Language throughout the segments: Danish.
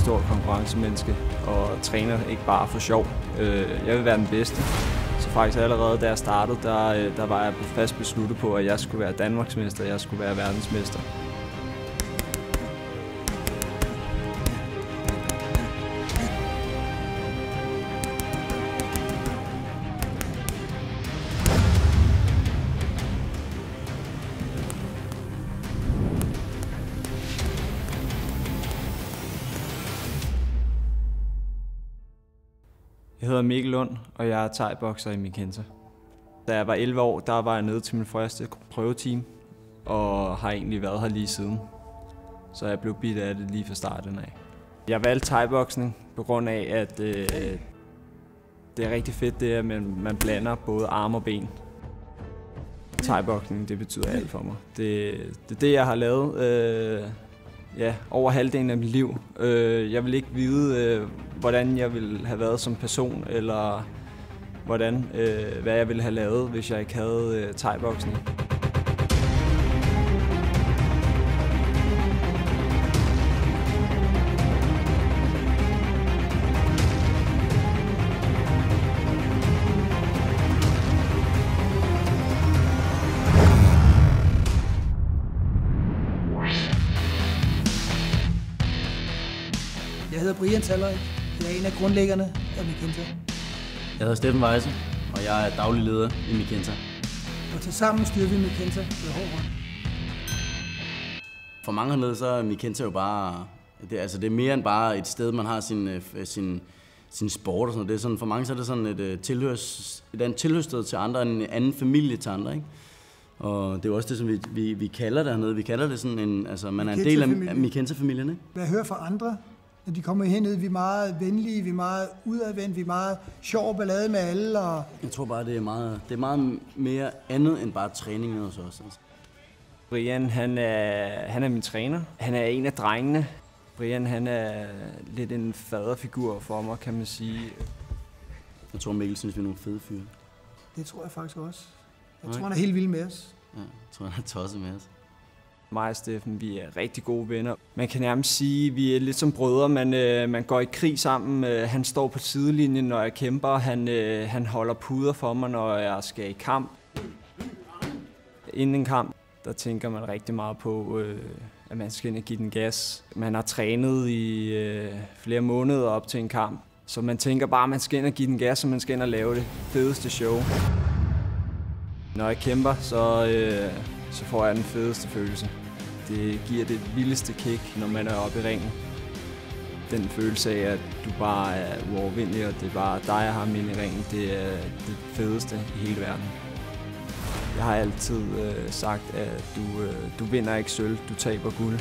stort konkurrencemenneske og træner ikke bare for sjov. Jeg vil være den bedste. Så faktisk allerede da jeg startede, der var jeg fast besluttet på, at jeg skulle være danmarksmester, og jeg skulle være verdensmester. Jeg hedder Mikkel Lund, og jeg er thai-bokser i Mikenta. Da jeg var 11 år, der var jeg nede til min første prøveteam, og har egentlig været her lige siden. Så jeg blev bidt af det lige fra starten af. Jeg valgte thai-boksning på grund af, at det er rigtig fedt, det at man blander både arme og ben. Thai-boksning, det betyder alt for mig. Det er det, jeg har lavet over halvdelen af mit liv. Jeg vil ikke vide, hvordan jeg ville have været som person, eller hvad jeg ville have lavet, hvis jeg ikke havde thai-boksning. Jeg hedder Brian Tallerik. Jeg er en af grundlæggerne af Mikenta. Jeg hedder Steffen Weise, og jeg er daglig leder i Mikenta. Og tilsammen styrer vi Mikenta med hård hånd. For mange hernede så er Mikenta jo bare, det er mere end bare et sted, man har sin sport og sådan noget. Det er sådan, for mange så er det sådan et tilhørssted til andre, en anden familie til andre, ikke? Og det er jo også det, som vi kalder det hernede. Vi kalder det sådan en, altså man er en del af Mikenta-familien, ikke? Hvad jeg hører fra andre, når de kommer herned, vi er meget venlige, vi er meget udadvendt, vi er meget sjov ballade med alle. Og jeg tror bare, det er meget mere andet end bare træning hos os. Altså. Brian, han er min træner. Han er en af drengene. Brian, han er lidt en faderfigur for mig, kan man sige. Jeg tror, Mikkel synes, vi er nogle fede fyre. Det tror jeg faktisk også. Jeg tror, han er helt vild med os. Ja, jeg tror, han er tosset med os. Mig og Steffen, vi er rigtig gode venner. Man kan nærmest sige, at vi er lidt som brødre. Man går i krig sammen. Han står på sidelinjen, når jeg kæmper. Han holder puder for mig, når jeg skal i kamp. Inden en kamp, der tænker man rigtig meget på, at man skal ind og give den gas. Man har trænet i flere måneder op til en kamp. Så man tænker bare, at man skal ind og give den gas, og man skal ind og lave det fedeste show. Når jeg kæmper, så får jeg den fedeste følelse. Det giver det vildeste kick, når man er oppe i ringen. Den følelse af, at du bare er uovervindelig, og det er bare dig, jeg har med i ringen, det er det fedeste i hele verden. Jeg har altid sagt, at du vinder ikke sølv, du taber guld.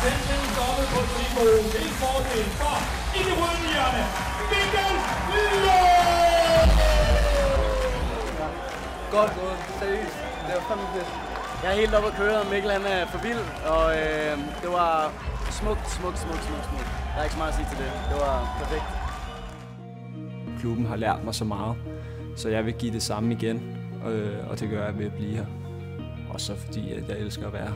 Den blev stoppet på Tibo. Det er en fordel for ikke-rydningerne. Mikkel Lund! Godt gået, seriøst. Det var fandme fedt. Jeg er helt oppe at køre, Mikkel han er for vild, og det var smukt. Der er ikke så meget at sige til det. Det var perfekt. Klubben har lært mig så meget, så jeg vil give det samme igen, og det gør jeg ved at blive her. Også fordi, at jeg elsker at være her.